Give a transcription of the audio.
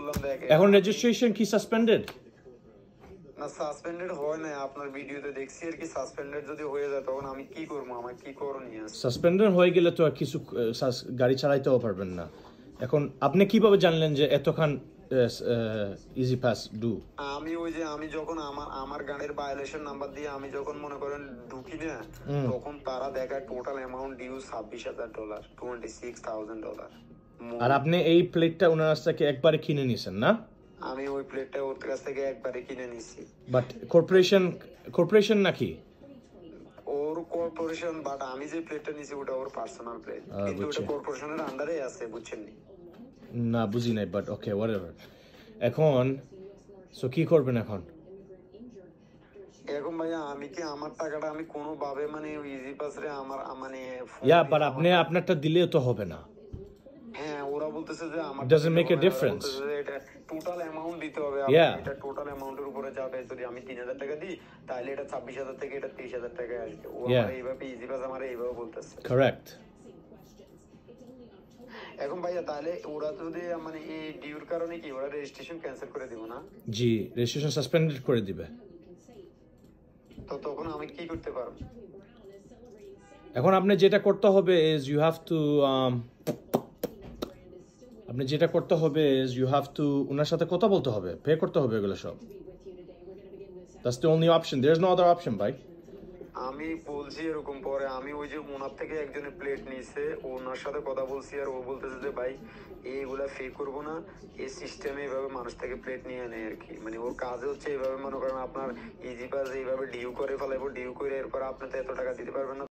বললাম দেখ এখন রেজিস্ট্রেশন কি সাসপেন্ডেড? না সাসপেন্ডেড হয় না, আপনার ভিডিওতে দেখছি আর কি। সাসপেন্ডেড যদি হয়ে যায় তখন আমি কি করবো, আমার কি করণীয় আছে? সাসপেন্ডেড হয়ে গেলে তো আর কিছু গাড়ি চালাইতেও পারবেন না। এখন আপনি কিভাবে জানলেন যে এতখান ইজি পাস ডু? আমি ওই যে আমি যখন আমার গাড়ির ভায়োলেশন নাম্বার দিয়ে আমি যখন মনে করেন ঢুকি না, তখন তারা দেখায় টোটাল অ্যামাউন্ট ডিউ $26,000, $26,000। আর আপনি এই প্লেটটা ওনার কাছ থেকে একবারে কিনে নিয়েছেন না? আমি ওই প্লেটটা ওর কাছ থেকে একবারে কিনে নিছি। বাট কর্পোরেশন নাকি? ওর কর্পোরেশন, বাট আমি যে প্লেটটা নিছি ওটা ওর পার্সোনাল প্লেট, কিন্তু ওটা কর্পোরেশনের আন্ডারে আছে, বুঝছেন নি? না বুঝি নাই, বাট ওকে হোয়াটএভার। এখন সো কি করবেন এখন? এখন ভাইয়া আমি কি আমার টাকাটা আমি কোনোভাবে মানে ইজি পাস রে আমার মানে বাট আপনি আপনারটা দিলেও তো হবে না। হ্যাঁ ওরা বলতেছে যে আমার Doesn't make a difference. এটা টোটাল অ্যামাউন্ট দিতে হবে, এটা টোটাল অ্যামাউন্টের উপরে যাবে। যদি আমি 3,000 টাকা দিই তাহলে এটা 26,000 থেকে এটা 23,000 টাকায় আসবে। ও আমার এইভাবে ইজি পাস আমার এইভাবে বলতেছে। কারেক্ট। এখন ভাইয়া তাহলে ওরা যদি মানে এই ডিউর কারণে কি ওরা রেজিস্ট্রেশন ক্যান্সেল করে দিব না? জি, রেজিস্ট্রেশন সাসপেন্ডেড করে দিবে। তো তখন আমি কি করতে পারবো? এখন আপনি যেটা করতে হবে ইজ ইউ হ্যাভ টু ওনার সাথে কথা বলতে হবে, পে করতে হবে এগুলো সব। That's the only option, there is no other option ভাই। আমি বলছি এরকম, পরে আমি ওই যে ওনার থেকে একজনের প্লেট নিছে, ওনার সাথে কথা বলছি, আর ও বলতেছে যে ভাই এইগুলা ফে করবো না, এই সিস্টেমে এইভাবে মানুষ থেকে প্লেট নিয়ে নেয় আর কি। মানে ওর কাজ হচ্ছে এইভাবে, মনে করেন আপনার ইজি পাস এইভাবে ডিউ করে ফেলাইবো, ডিউ করে এরপর আপনি তো এত টাকা দিতে পারবেন না।